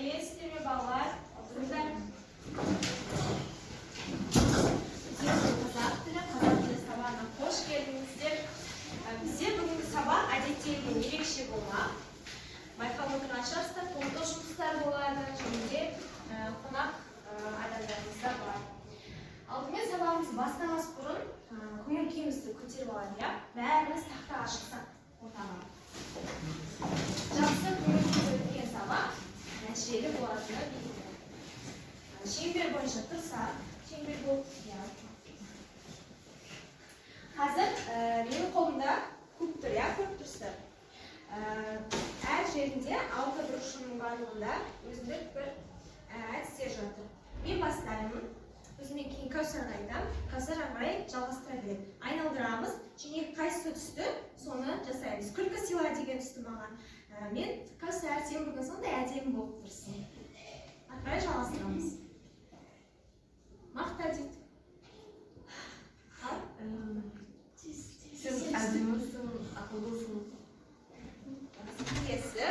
Сәлеметсіздер ме балалар? Отырыңыздар. Қазақ тілі сабағына қош келдіңіздер. Бізде бүгінгі сабақ әдеттегіден ерекше болмақ. Байқап отырған шығарсыздар, топтық жұмыстар болады, және де қонақ адамдарымыз да бар. Алдымен сабағымызды бастамас бұрын көңіл күйімізді көтеріп алайық, иә? Бәріміз тақтаға шықсақ ортаға. Жақсы көңіл күй өткен сабақ нәтижелі болатыны белгілі. Шеңбер бойынша тұрсақ, шеңбер болып, иә. Қазір менің қолымда куб тұр, иә, көріп тұрсыздар. Әр жерінде 6 бұрышының барлығында өзіндік бір әдістер жатыр. Мен бастаймын. Өзімен кейін Кәусарға айтам. Кәусар ағай жалғастыра береді. Айналдырамыз, және қайсысы түсті, соны жасаймыз. Күлкі сыйла деген түсті маған. Мен Кәусар, сен бүгін сондай әдемі болып тұрсың. Ары жалғастырамыз. Мақта дейді. Сен әдемісің, ақылдысың. Келесі.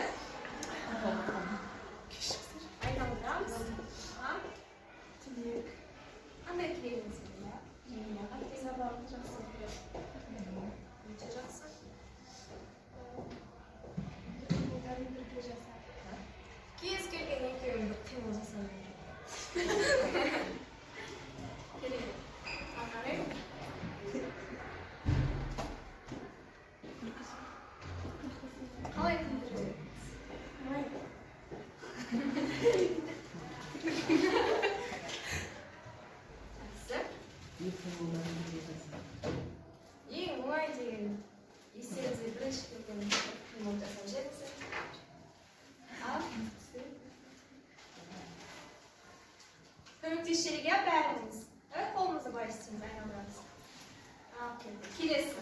Айналдырамыз. Тілек. Қандай тілегіңіз бар, иә? Қандай сабағыңыз жақсы көреді? Өте жақсы. Бірге жасап. Кез келген екеуін бір қимыл жасау керек. Керек. Ағарай. Қалай күлдіреді? Ең оңай деген естеріңізге бірінші келген қимыл жасап жіберіңіздер. Ал, көмектесшілік, иә, бәріңіз. Қолымызды былай істейміз, айналдырамыз. Ал, келесі.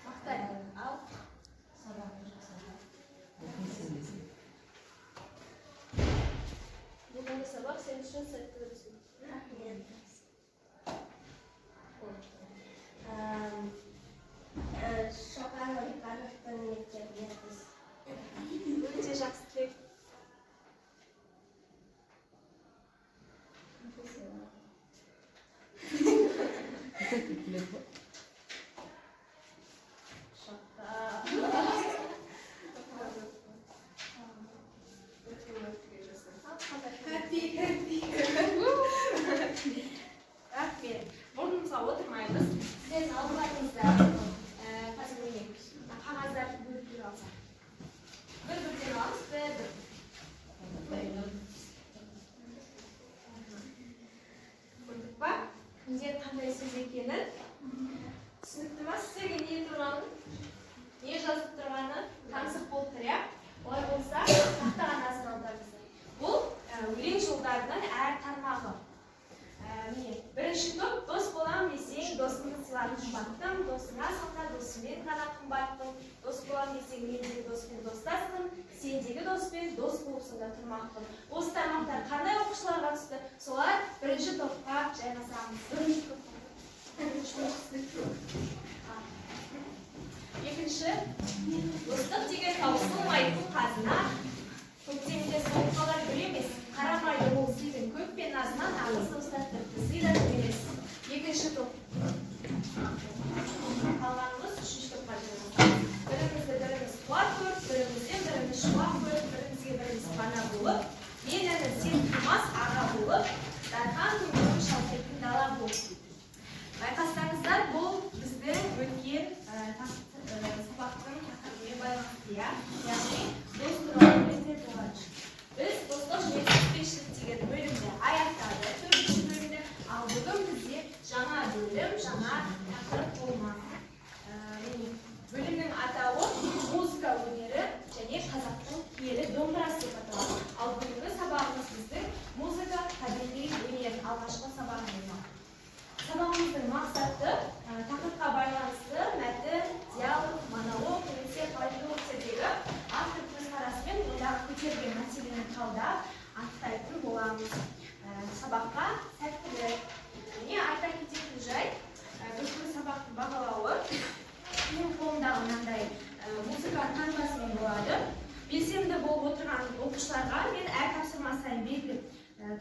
Мақтайды. Ал. Бүгінгі сабақ сен үшін сәтті өтсін. Шоқан Олипановтың мектебіне біз. Өте жақсы тілек. Рахмет. Орнымызға отырмаймыз. Сіздердің алдыларыңызда қазір міне қағаздарды бөліп алсақ. Бір-бірден аламыз, бір-бір. Көрдік па? Міндет қандай сөз екенін түсінікті ма? Сіздерге не тұрғанын, не жазып тұрғаны таңсық болып тұр, иә? Олай болса, тақтаға назар аударыңыздар. Бұл өлең жолдарының әр тармағы. Міне, бірінші топ, дос болам десең, досыңды сыйлатып қымбаттым, досыңа салса, досымен ғана қымбаттым, дос болам десең, мендегі доспен достаспын, сендегі доспен дос болып сонда тұрмақпын. Осы тармақтар қандай оқушыларға түсті? Солар бірінші топқа жайғасамыз. Екінші, достық деген таусылмайтын қазына. Көктемде соғып қалар бөлемес, қарамайды ол сыйдың көп пен назынан ағыз достар тіпті сыйдан емес. Екінші топ. Қалғанымыз үшінші топқа жайғасамыз. Бірімізді біріміз қуат көріп, бірімізден біріміз шуақ көріп, бірімізге біріміз пана болып, мен әні сен тұрмас аға болып, дархан күнгірім шалқайтын дала болып. Байқастаңыздар, бұл біздің өткен сабақтың тақырыбымен байланысты, яғни дос туралы өте болады. Біз достық және түспекшілік деген бөлімді аяқтады, төртінші бөлімді, ал бүгін бізде жаңа бөлім, жаңа тақырып болмақ. Бөлімнің атауы музыка өнері және қазақтың киелі домбырасы деп аталады. Ал бүгінгі сабағымыз біздің музыка, табиғи өнер алғашқы сабағы болмақ. Сабағымыздың мақсаты тақырыпқа байланысты мәтін, диалог, монолог, немесе полилогтегі автор көзқарасымен ондағы көтерілген мәселені талдап анықтайтын боламыз. Сабаққа сәттілік. Және айта кететін жайт, бүгінгі сабақтың бағалауы менің қолымдағы мынандай музыканы таңдасымен болады. Белсенді болып отырған оқушыларға мен әр тапсырма сайын белгі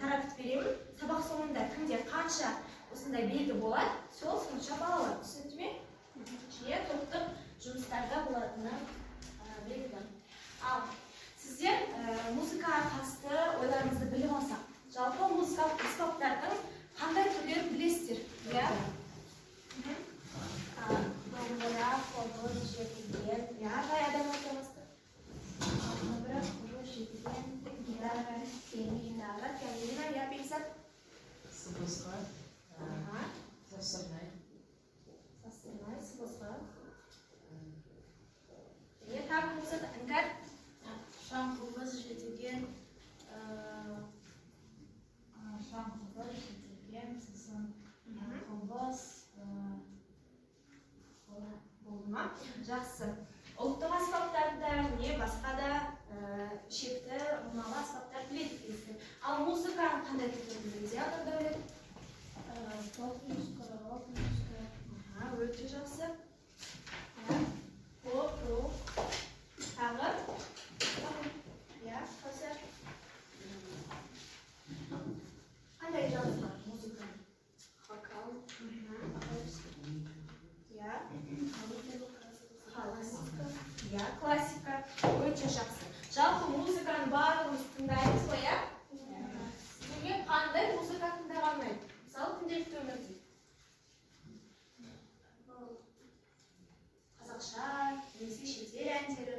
таратып беремін. Сабақ соңында кімде қанша осындай белгі болады, сол сонша балалар. Түсінді ме? Жиі топтық жұмыстарда болатыны белгі. Ал сіздер музыкаға қатысты ойларыңызды біліп алсақ, жалпы музыкалық аспаптардың қандай түрлерін білесіздер? Иә? Домбыра, қобыз, жетіген. Иә, қай адам айтамызды? Домбыра, қобыз, жетіген. Гитара, Гитара, пианино, иә, Бекзат? Сыбызғы, сасырнай. Сасырнай, сыбызғы. Иә, тағы болса да іңкәр? шаң, қобыз, жетіген. Шаң, қобыз, жетіген. Сосын қобыз. Болды ма? Жақсы. Ұлттық аспаптарда не басқа да шекті, ұлмалы аспаптар біледі екенсіздер. Ал музыканың қандай түрін біледі? Дәулет? Топ музыка, рок музыка. Өте жақсы. Топ, рок. Тағы? Иә, Кәусар. Қандай жанр бар музыканың? Вокал. Иә. Иә, классика. Өте жақсы. Жалпы музыканы барлығымыз тыңдаймыз ғой, иә? Сізге қандай музыка тыңдаған ұнайды? Мысалы, күнделікті өмірде. Қазақша, немесе шетел әндері.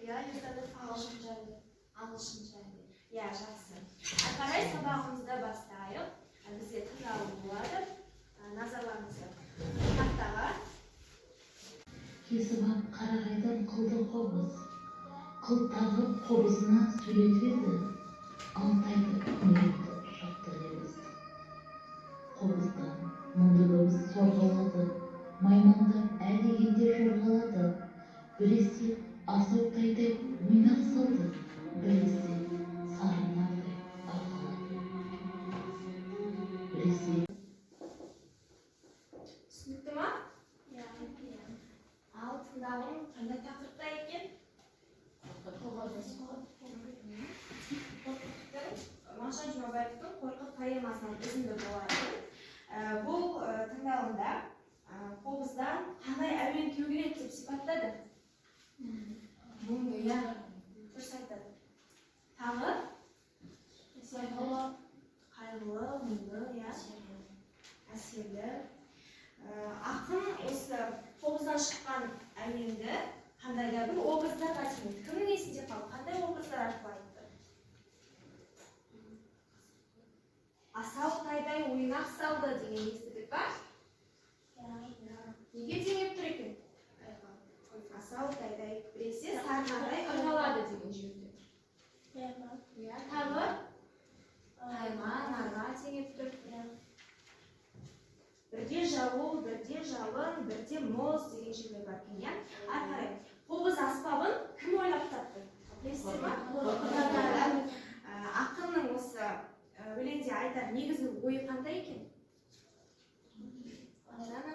Иә, естідік. Ағылшынша. Ағылшынша әндер. Иә, жақсы. Ары қарай сабағымызды бастайық. Бізде тыңдалу болады. Назарларыңызды тақтаға. Кесіп ап қарағайдан қылды қобыз, қыл тағып қобызына сөйлетіп еді, алтайды күнелетті шақты лебіз. Қобыздан мұңды дауыс сорғалады, маймаңдар әлдегенде жорғалады. Біресе асаутайдай ойнақ салды, біресе сарынардай алғалады. Біресе Түсінікті ма? Ал тыңдауым қандай тақырыпта екен? Мағжан Жұмабаевтың «Қорқыт» поэмасынан үзінді болады. Бұл тыңдауында қобыздан қандай әуен төгіледі деп сипаттады? Мұңды, иә, дұрыс айтады. Тағы? Қайғылы, мұңды, иә. Әсерлі. Ақын осы қобыздан шыққан әуенді қандай да бір образдарға теңеді. Кімнің есінде қалды? Қандай образдар арқылы айтты? Асау-тайдай ойнақ салды деген естідік па? Неге теңеп тұр екен? Асау-тайдай біресе сарнардай ырғалады деген жерде. Иә, тағы? Тайға, нарға теңеп тұр. Бірде жауыл, бірде жалын, бірде мұз деген жерлер бар екен, иә? Ары қарай, қобыз аспабын кім ойлап тапты? Білесіздер ма? Ақынның осы өлеңде айтар негізгі ойы қандай екен? Жана?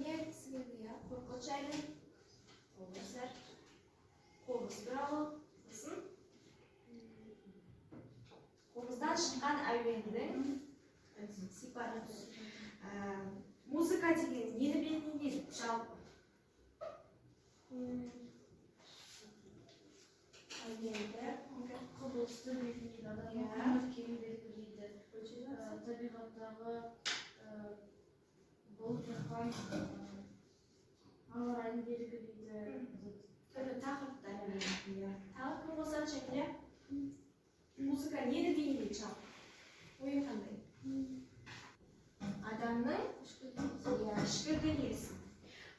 Не айтқысы келді, иә? Қорқыт жайлы? Қобыз туралы, сосын қобыздан шыққан әуендің сипаты. Музыка деген нені белгілейді жалпы? Әуенді, құбылысты белгілейді, көңіл-күйін белгілейді, табиғаттағы болып жатқан ауа райын белгілейді, түрлі тақырыптар белгілейді. Тағы кім болса Шәкира? Музыка нені бейнелейді жалпы? Ойың қандай? Адамның ішкі дүниесі.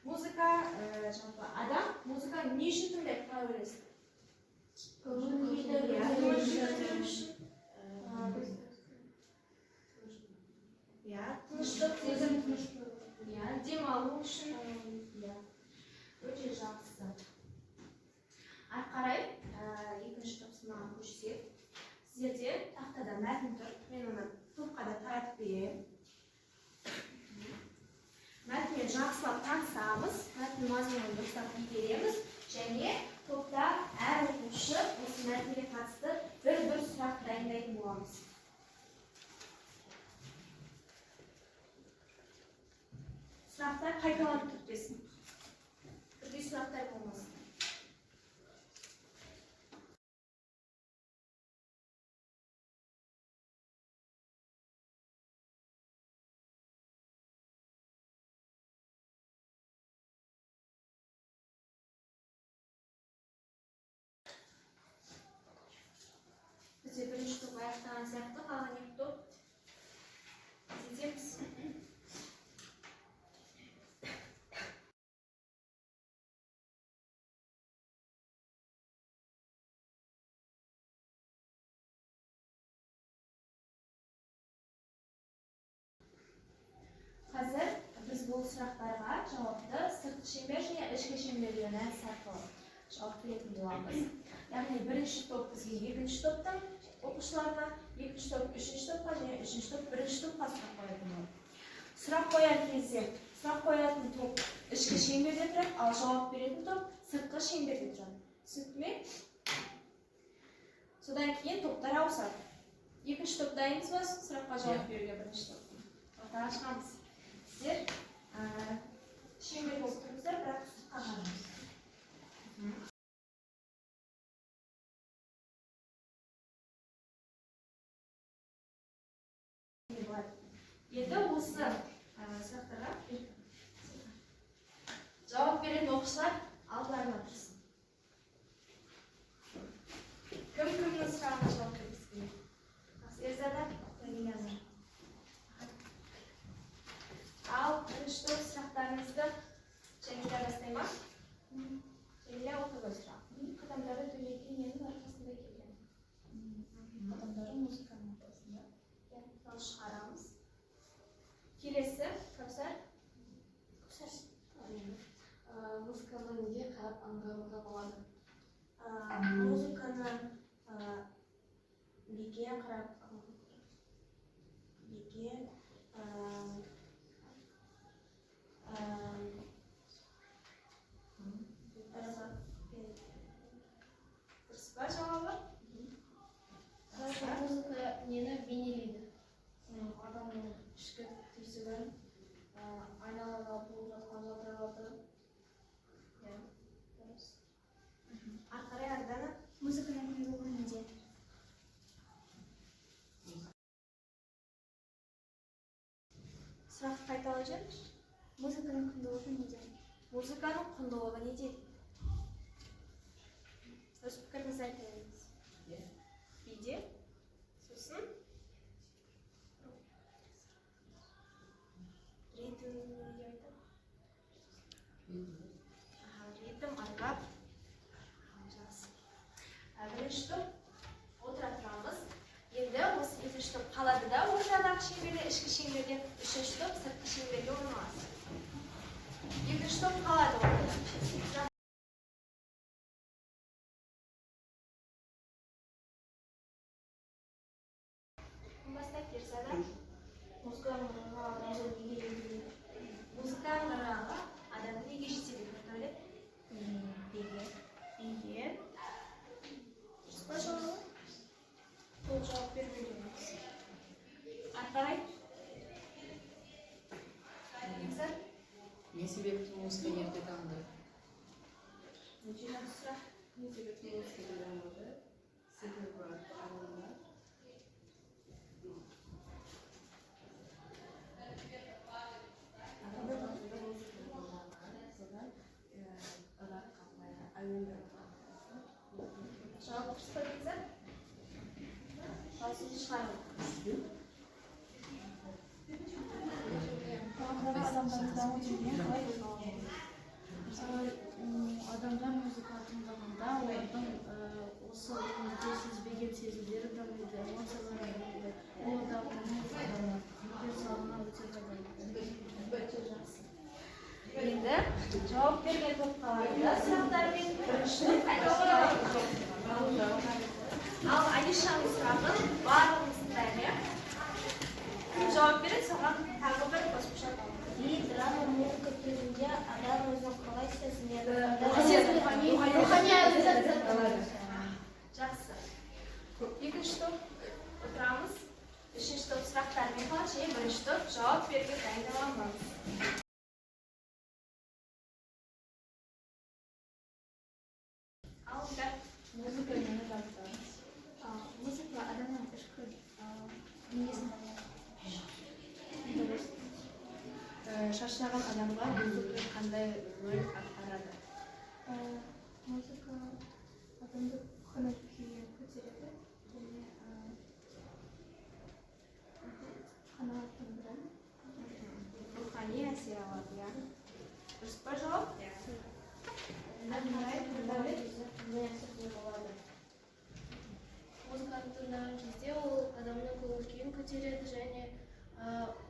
Музыка, жалпы адам музыканы не үшін тыңдайды, қалай ойлайсың? Көңіл көтеру үшін. Иә, тыныштық, демалу үшін. Өте жақсы. Ары қарай, екінші тапсырмаға көшсек. Сіздерде тақтада мәтін тұр. Мен оны топқа да таратып беремін. Мәтінмен жақсылап танысамыз. suhbatning mazmunini ko'rsatib beramiz. Және topda har o'quvchi o'z mavzuga қатысты bir surak dayondaydigan bo'lamiz. Suraklar qaytalanib turibdi. Turli suraklar bo'lmasin. Birinchi to'p oyoqdan сияқты, qolgan ikki to'p izlaymiz. Hozir biz bu so'roqlarga javobni sirtqi shember va ichki shemberlarni javob beradigan bo'lamiz. Ya'ni birinchi to'p bizga ikkinchi to'pdan o'quvchilarga, ikkinchi to'p uchinchi to'pga va uchinchi to'p birinchi to'pga so'roq qo'yadigan. So'roq qo'yadigan to'p ichki shemberda turadi, al javob beradigan to'p sirtqi shemberda turadi. Tushundingmi? So'dan keyin to'plar o'sadi. Ikkinchi to'pdaymiz va so'roqqa javob bergan birinchi to'p. Ortaga chiqamiz. Sizlar shember bo'lib turibsizlar, biroq qazanamiz. Endi o'zi so'roqlarga javob beradigan o'quvchilar oldlarga tursin. Kim kimning so'roqiga javob beradi? Erzada qo'yganlar. Al birinchi to'p so'roqlarimizda Jamila boshlayman. Jamila o'qiydi. Qadamlari to'yga meni orqasida kelgan. Qadamlari muzikaning orqasida. Yana chiqaramiz. Kelesi Kavsar. Muzikani nega qarab anglamoqqa bo'ladi? Muzikani nega qarab Muzika neni beynelaydi? Odamning ishga tezligini, aynalarda bo'lib yotgan zotarlarni. Arqalardan muzikaning ruhini nega? So'roq qayta olacağız. Muzikaning qandovi nega? Muzikaning qandovi nega? O'z fikringizni aytsangiz. Video. So'sin. Ritm nega aytadi? Ritm anglab. Birinchi to'p o'tira turamiz. Endi o'z ikkinchi to'p qoladi-da, o'rtadagi shemberga, ichki shemberga, uchinchi to'p sirtqi shemberga o'rnashadi. Ikkinchi to'p qoladi o'rtada. Bastak tersada muzikaning rang'i adamni nega eshitadi deb nega Başarılı. Doğru cevap vermeyeceğiz. Arkadaşlar. Güzel. Ne sebepli muzika yerde kaldı? Ne sıra? Ne sebepli muzika kalmadı? Sebep var, anlamlar. Cevap kısmınıza. Fazla çıkarın. Adamlar müzik atımlarında onların o salonda sezbegen sezgileri damlaydı, emosiyaları o adamların bir salona Endi javob bergan to'pqalarda so'roqlarning birinchi Al Alishaning so'rog'i barlig'imizda. Kim javob beradi? So'roq taqdirda qo'shib И драма музыка кезінде адам адам өзін қалай сезінеді? Жақсы. Екінші топ отырамыз. Үшінші топ сұрақтармен қалады және бірінші топ жауап беруге дайындаламыз. Алыңдар. Музыка нені жатырмыз? Музыка адамның ішкі мінезін Шаршаған адамға музыка қандай рөл атқарады? Музыка адамды көңіл күйін көтереді және қанағаттандырады. Рухани әсер алады, иә. Дұрыс па жауап? Музыканы тыңдаған кезде ол адамның көңіл күйін көтереді және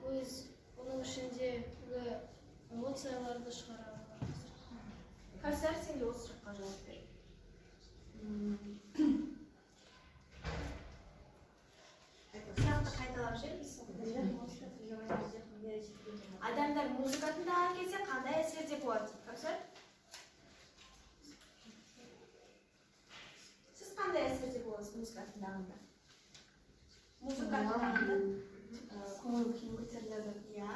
оның ішіндегі эмоцияларды шығарады. Кәусар, сен де осы сұраққа жауап бер. Сұрақты қайталап жіберіңіз. Адамдар музыка тыңдаған кезде қандай әсерде болады? Кәусар? Сіз қандай әсерде боласыз музыка тыңдағанда? Музыка тыңдағанда Көңіл күйін көтеріледі. иә.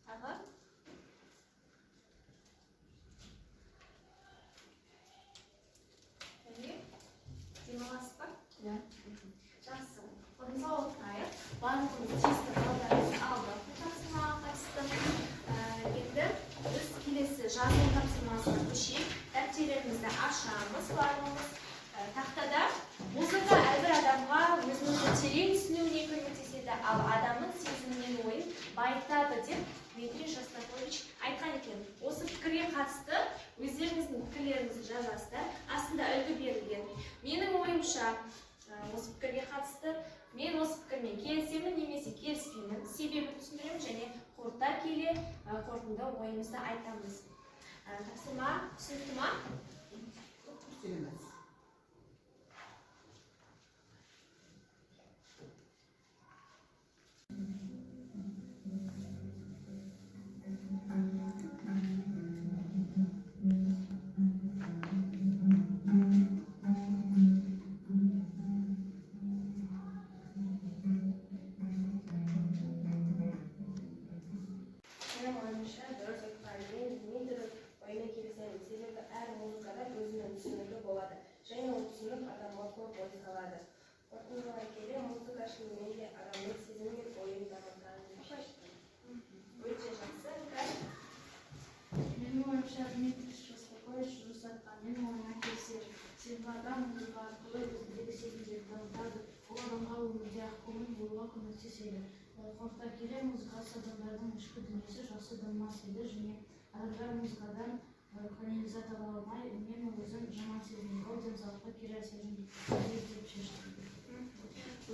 Аға? Демаласыз ба? Иә. Жақсы. Орнымызға отырайық. Барлығымыз тиісті балдарымызды алдық. Тапсырмаға қатысты. Енді біз келесі жазылу тапсырмасына көшейік. Дәптерімізді ашамыз барлығымыз. Тақтада музыка әрбір адамға өзімізді терең түсінуіне көмектеседі, ал адамның сезімінен ойын байытады деп Дмитрий Шостакович айтқан екен. Осы пікірге қатысты өздеріңіздің пікірлеріңізді жазасыздар. Астында үлгі берілген. Менің ойымша осы пікірге қатысты мен осы пікірмен келісемін немесе келіспеймін. Себебін түсіндіремін және қорыта келе қорытынды ойымызды айтамыз. Тапсырма түсінікті ма? Менің ойымша дұрыс айтқанымен Дмитрий ойына келісемін. Себебі әр музыкада өзінің түсінігі болады және ол түсінік адамға көп ой салады. Қорытындылай келе музыка шынымен де адамның сезімі мен ойын дамытады деп шештім. Өте жақсы. Менің ойымша Дмитрий Шостакович дұрыс айтқан. Менің ойыма келісемін. Себебі адам музыка арқылы өзіндегі сезімдерді дамытады. Ол адамға өмірде ақкөңіл болуға көмектеседі. Қорыта келе музыкасы адамдардың ішкі дүниесі жақсы дамытады және адамдар музыкадан канализат ала алмай үнемі өзін жаман сезінеді. Ол денсаулыққа кері әсерін тигізеді деп шештім.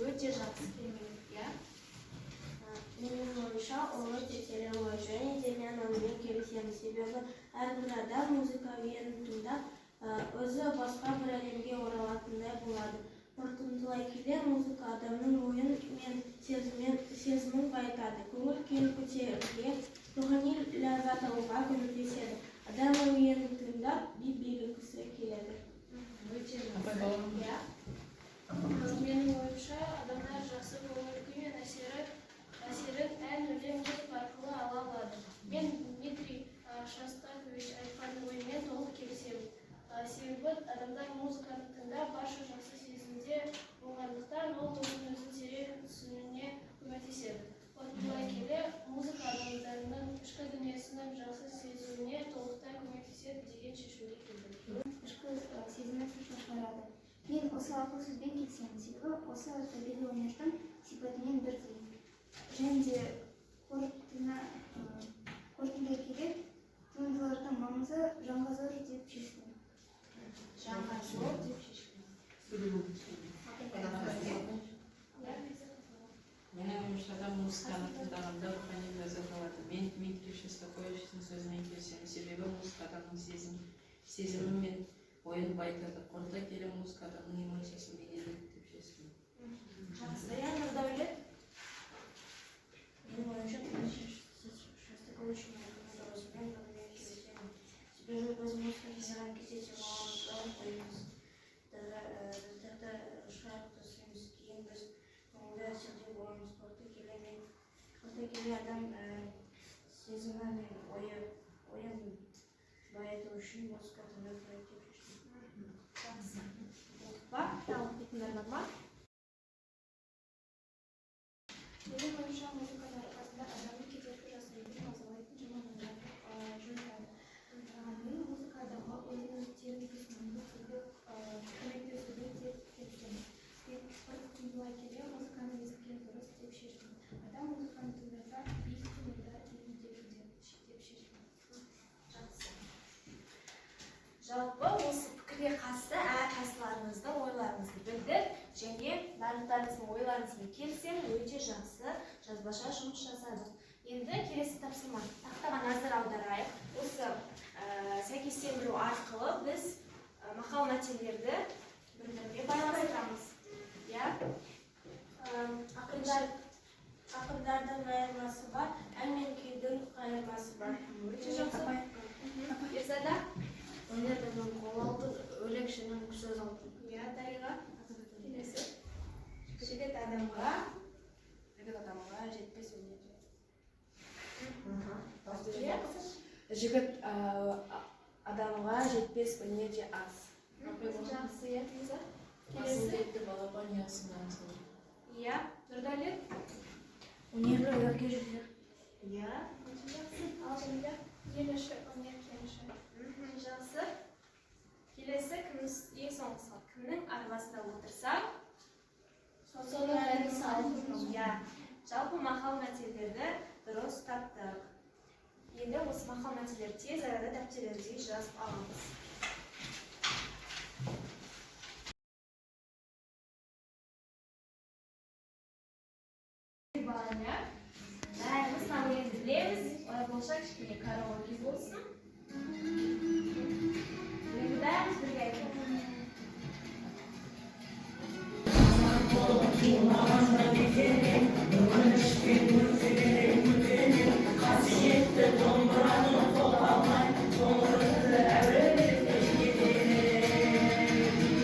Өте жақсы келмек, иә. Менің ойымша ол өте терең ой және де мен онымен келісемін. Себебі әрбір адам музыка әуенін тыңдап, өзі басқа бір әлемге оралатындай болады. Қорытындылай келе музыка адамның ойын мен сезімін байытады, көңіл күйін көтеруге, рухани ләззат алуға көмектеседі. Адам әуенін тыңдап билегісі келеді. Өте жақсы. Иә. Менің ойымша адамдар жақсы көңіл күй мен әсерін ән, өлең, музыка арқылы ала алады. Мен Дмитрий Шостакович айтқан оймен толық келісемін. Себебі адамдар музыканы тыңдап барша жақсы сезімде болғандықтан ол өзін терең түсінуіне көмектеседі. Қорытындылай келе музыка адамдардың ішкі дүниесінің жақсы сезінуіне толықтай көмектеседі деген шешімге келдім. Ішкі сезімін сыртқа шығарады. Мен осы арқылы сөзбен келісемін. Себебі осы табиғи өнердің сипатымен бірдей. Және де қорытындылай келе туындылардың маңызы жаңғазыр деп шештім. Жаңғазыр деп шештім. Менің ойымша да музыканы тыңдағанда рухани ләззат алады. Мен Дмитрий Шостаковичтің сөзімен келісемін. Себебі музыка адамның сезімі мен ойын байытады. Қорыта келе музыка адамның эмоциясын бейнелейді деп шештім. Жақсы. Иә, Нұрдәулет? Менің ойымша Шостаковичтің айтқан дұрыс. Мен онымен келісемін. біз музыка физикаға кездесіп аламыз қойымыз біздерді шырақ түсіміз кейін біз көңілді әсерде боламыз қорты келе адам сезімі мен ойын байыту үшін музыка тыңдау керек деп шештім. Жақсы. Бар, тағы кетіндер бар ма? Менің ойымша музыканың арқасында адамның кедергі жасайтын, мазалайтын жамандықтарды жойылады. Мен музыка адамға өзінің термикасының көмектесуді тепкен. Мен қорытындылай былай келе музыканы естіген дұрыс деп шештім. Адам музыканы тыңдаса, биік тонында термитеді деп шештім. Жақсы. Жалпы осы пікірге қатысты әрқайсыларыңыздың ойларыңызды білдік және барлықтарыңыздың ойларыңызбен келсем өте жақсы жазбаша жұмыс жасадық. Енді келесі тапсырма. Тақтаға назар аударайық. Осы сәйкестендіру арқылы біз мақал мәтелдерді бір-біріне байланыстырамыз. Иә? Ақындардың айырмасы бар, ән мен күйдің айырмасы бар. Өте жақсы. Ерзада? Өнердің қол алды, өлекшінің сөз алды. Иә, Дариға. Келесі. Жігіт адамға жетпес өнер. Жігіт адамға жетпес өнер де аз. жақсы, иә, Лиза. Келесі. Келесі. Иә, Нұрдәулет. Өнерлі өрге жүрер. Иә, өте жақсы. Ал және ел іші өнер кеніші. Жақсы. Келесі кіміз ең соңғысы? Кімнің арбасында отырса? Соның бәрін салып. Иә, жалпы мақал мәтелдерді дұрыс таптық. Енді осы мақал мәтелдерді тез арада дәптерлеріңізге жазып алыңыз. Бәріміз намыенді білеміз. Олай болса кішкене караоке болсын. Бәріміз бірге айтайық.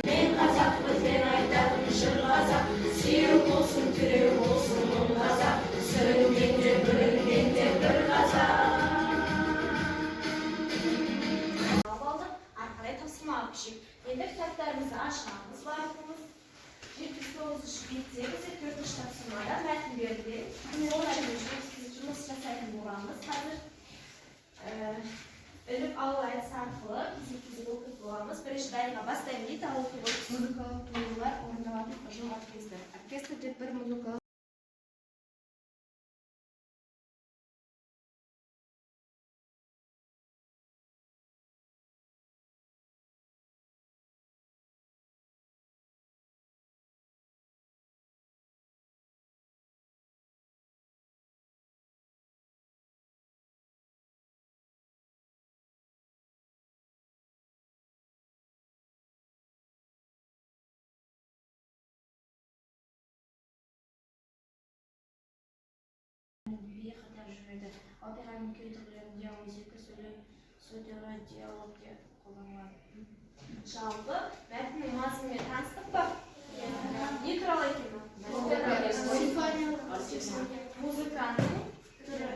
Мен қазақпыз мен айтатын шын қазақ, сүйеу болсын тіреу болсын мың қазақ, сүрінгенде бүлінгенде бір қазақ. Алып ары қарай тапсырмаға көшейік. Енді кітаптарымызды ашамыз барлығымыз. 79 бетте бізде 4-ші тапсырмада мәтін берілген. Жұмыс жасайтын боламыз. Қазір іліп алу әдісі арқылы кезек-кезек оқып боламыз. Бірінші Дариға бастаймын дейді, ал оқып отырсыз. Музыкалық қойылымдар орындалатын ұжым оркестр. Оркестр деп бір музыкалық би қатар жүреді. Операның күй түрлерінде музыка сөйлеу диалогте қолданылады. Жалпы мәтіннің мазмұнымен таныстық па? Не туралы екен? Музыканың түрі,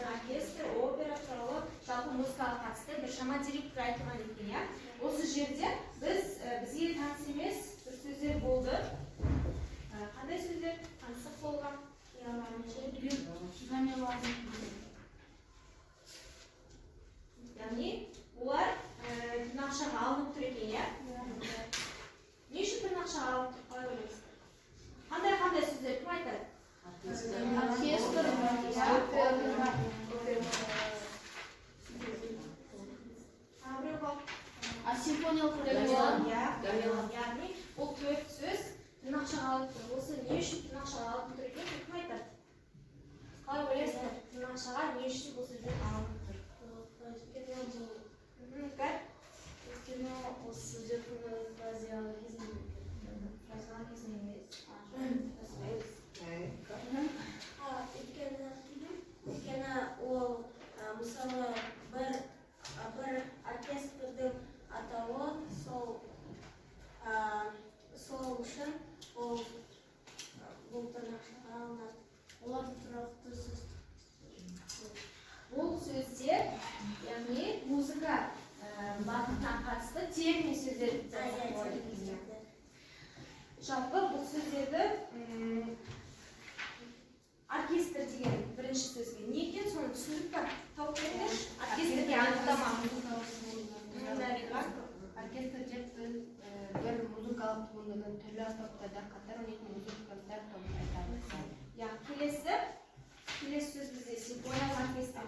оркестр, опера туралы жалпы музыкаға қатысты біршама деректер айтылған екен, иә? Осы жерде бізге таныс емес бір сөздер болды. Қандай сөздер танысық болған? Яғни олар тырнақшаға алынып тұр екен, иә? Не үшін тырнақшаға алынып тұр, қалай ойлайсыздар? Қандай сөздер кім айтады? Оркестр, Біреу қал. симфониялық Яғни бұл 4 сөз тырнақшаға алынып тұр. Осы не үшін тырнақшаға алынып тұр екен, кім айтады? Қалай ойлайсыздар? Тырнақшаға не үшін бұл сөздер алынып тұр? Өйткені осы сөздер фразеға кезінде. Фразеға кезінде емес. Өйткені ол мысалы бір Termin сөздер. Жалпы бұл сөздерді оркестр деген бірінші сөзге не екен, соны түсіндік па? Тауып беріңдерші. Оркестрге анықтама. Оркестр деп біз бір музыкалық туындының түрлі аспаптарда қатар ойнайтын музыканттар тобын айтамыз. Келесі сөз бізде симфониялық оркестр.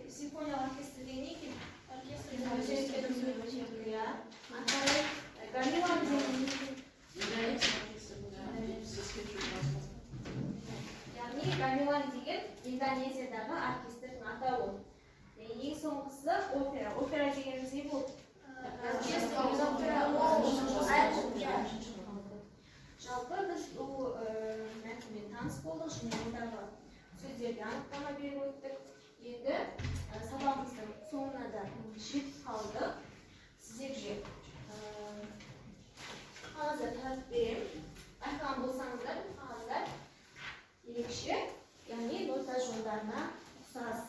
Симфониялық оркестр деген не екен? Яғни гамелан деген Индонезиядағы оркестрдің атауы. Ең соңғысы опера. Опера дегеніміз не болды? Жалпы біз бұл мәтінмен таныс болдық, және ондағы сөздерге анықтама беріп өттік. Енді сабағымыздың соңына да жетіп қалдық. Сіздерге қағаздар таратып беремін. Байқаған болсаңыздар, қағаздар ерекше, яғни нота жолдарына ұқсас.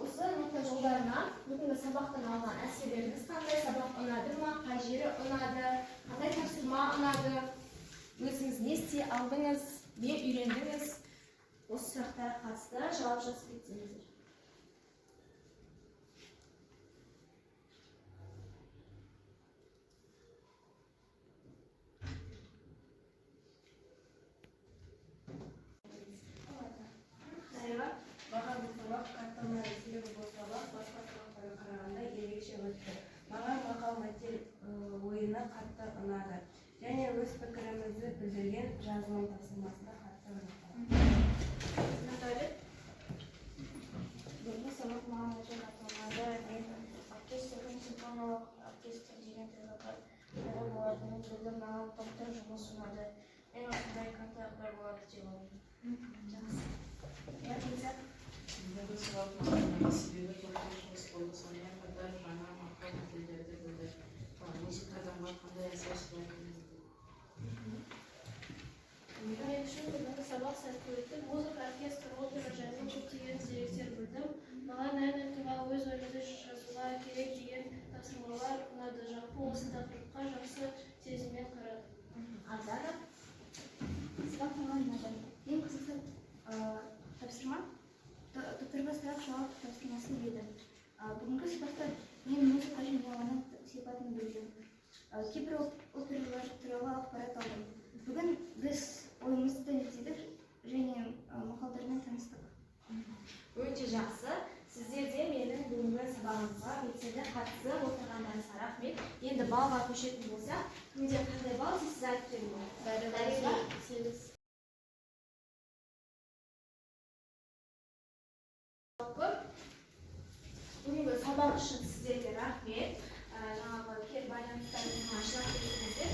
Осы нота жолдарына бүгінгі сабақтан алған әсерлеріңіз қандай? Сабақ ұнады ма? Қай жері ұнады? Қандай тапсырма ұнады? Өзіңіз не істей алдыңыз? Не үйрендіңіз? Осы сұрақтарға қатысты жауап жазып кетсеңіздер. Маған бұл сабақ карталар себебі бұл сабақ басқа сабақтарға қарағанда ерекше өтті. Маған мақал мәтел ойыны қатты ұнады. Және өз пікірімізді білдірген жазылым тапсырмасында қатты ұнады. Бүгінгі сабақ маған өте қатты ұнады. Мен оркестрдің симфониялық оркестр деген түрі болатынын білдім. Маған топтар жұмыс ұнады. Мен осындай контакттар болады деп ойлаймын. Бүгінгі сабақ маған себебі топтар жұмыс болды. Сонымен қатар жаңа мақал мәтелдерді білді. Музыка адамға қандай әсер сыйлайтынын білді. Мен үшін бүгінгі сабақ сәтті өтті. Музыка, оркестр, опера жайлы көптеген деректер білдім. Маған ән айтуға, өз ойымды жазуға керек деген тапсырмалар ұнады. Жалпы осы тақырыпқа жақсы сезіммен қарадым. Ардана? Сабақ маған ұнады. Ең қызықты тапсырма топтарға сұрақ жауап тапсырмасы еді. Бүгінгі сабақта мен музыка және оның сипатын білдім. Кейбір опералар туралы ақпарат алдым. Бүгін біз ойымызды дәлелдедік және мақалдармен таныстық. Өте жақсы. Сіздер де менің бүгінгі сабағымызға белсенді қатысып отырғандарыңызға рахмет. Енді балға көшетін болсақ, кімде қандай бал сіз айтып беріңіз. Дариға, 8. Бүгінгі сабақ үшін сіздерге рахмет. Жаңағы байланыстарыңызға ашылып кетіңіздер.